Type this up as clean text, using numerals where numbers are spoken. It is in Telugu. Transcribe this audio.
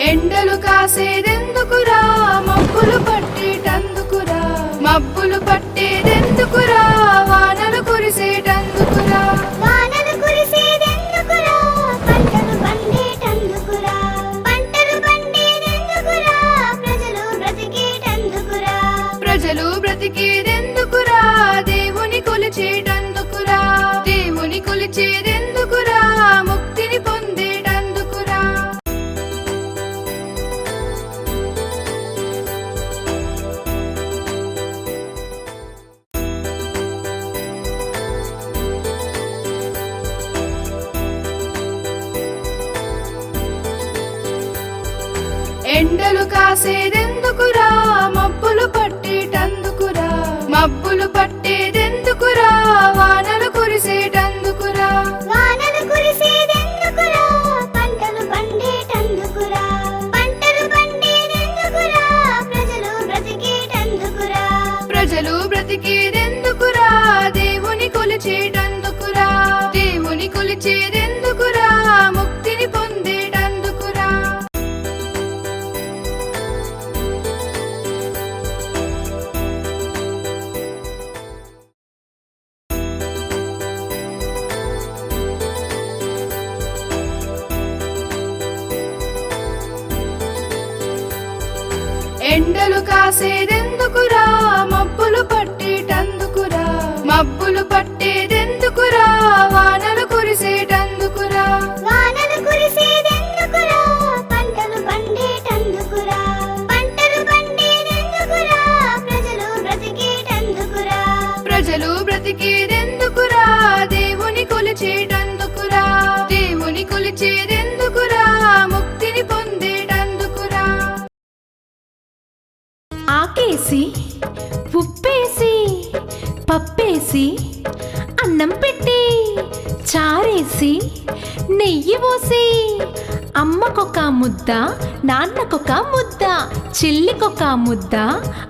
ఎండలు కాసేదెందుకురా, మబ్బులు పట్టేటందుకురా, మబ్బులు పట్టేదెందుకురా, వానలు కురిసేటందుకురా, వానలు కురిసేదెందుకురా, పంటలు పండేటందుకురా, పంటలు పండేదెందుకురా, ప్రజలు బ్రతికేటందుకురా, ప్రజలు బ్రతికేదెందుకురా, దేవుని కొలిచేటందుకురా, దేవుని కొలిచేదెందుకురా, ముక్తిని పొందేటందుకురా. ఎండలు కాసేదెందుకురా, మబ్బులు పట్టేటందుకురా, మబ్బులు పట్టేదెందుకురా, వానలు కురిసేటందుకురా, వానలు కురిసేదెందుకురా, పంటలు పండేటందుకురా, పంటలు పండేదెందుకురా, ప్రజలు బ్రతికేటందుకురా, ప్రజలు బ్రతికేదెందుకురా, దేవుని కొలిచేటందుకురా, దేవుని కొలిచేదెందుకురా, ముక్తిని పొందేటందుకురా. ఎండలు కాసేదెందుకురా, మబ్బులు పట్టేటందుకురా, మబ్బులు పట్టేదెందుకురా, వానలు కురిసేటందుకురా, వానలు కురిసేదెందుకురా, పంటలు పండేటందుకురా, పంటలు పండేదెందుకురా, ప్రజలు బ్రతికేటందుకురా, ప్రజలు బ్రతికేదెందుకురా, దేవుని కొలిచేటందుకురా, దేవుని కొలిచేదెందుకురా, ముక్తిని పొందేటందుకురా. ఆకేసి ఉప్పేసి పప్పేసి అన్నం పెట్టి చారేసి నెయ్యి పోసి అమ్మకొక ముద్ద నాన్నకొక ముద్ద చెల్లికొక ముద్ద